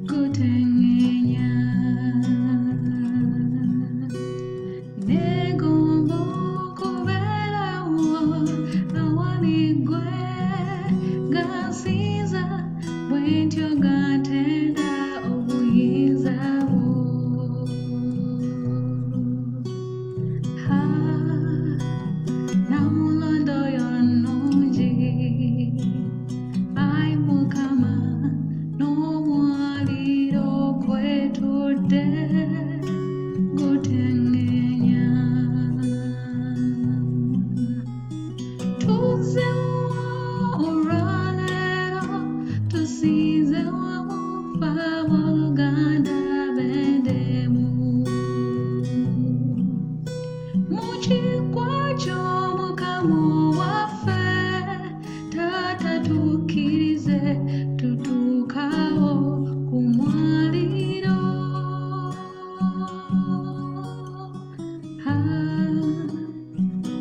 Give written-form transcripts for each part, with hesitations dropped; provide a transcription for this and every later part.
kutengenya negombo kubera uwo awanigwe gasiza bwentyo gatenda obuyinza bwo namulondo yonungi ai mukama n'omwaliro kwetudde gutengenya tuzzewo olwaleero tusinze wamu ffe abooluganda b'endemu mu kiggwa ky'omukama owaffe taata tukkirize tutuukawo ku mwaliro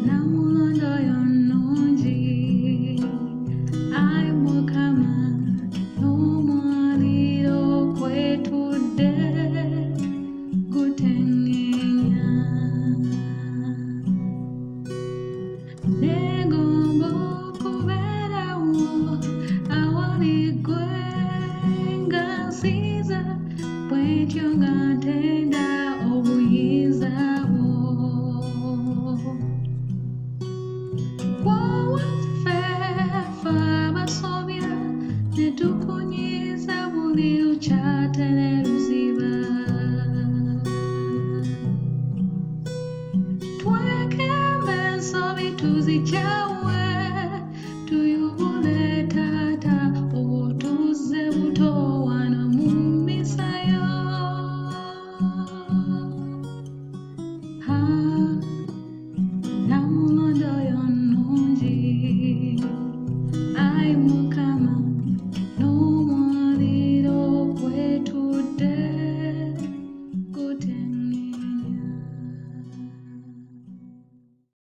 namulondo yonnungi ai mukama n'omwaliro kwetudde gutengenya negomba okubeerawo awaligwe nga nsiiza bwentyo nga ntenda obuyinza bwo gwawaffe ffe abasobya ne tukunyiiza buli lukyatene luziba twekembe ensobi tuzikyawe tuyubule taata otuzze buto wano mu misayo namulondo yonnungi ai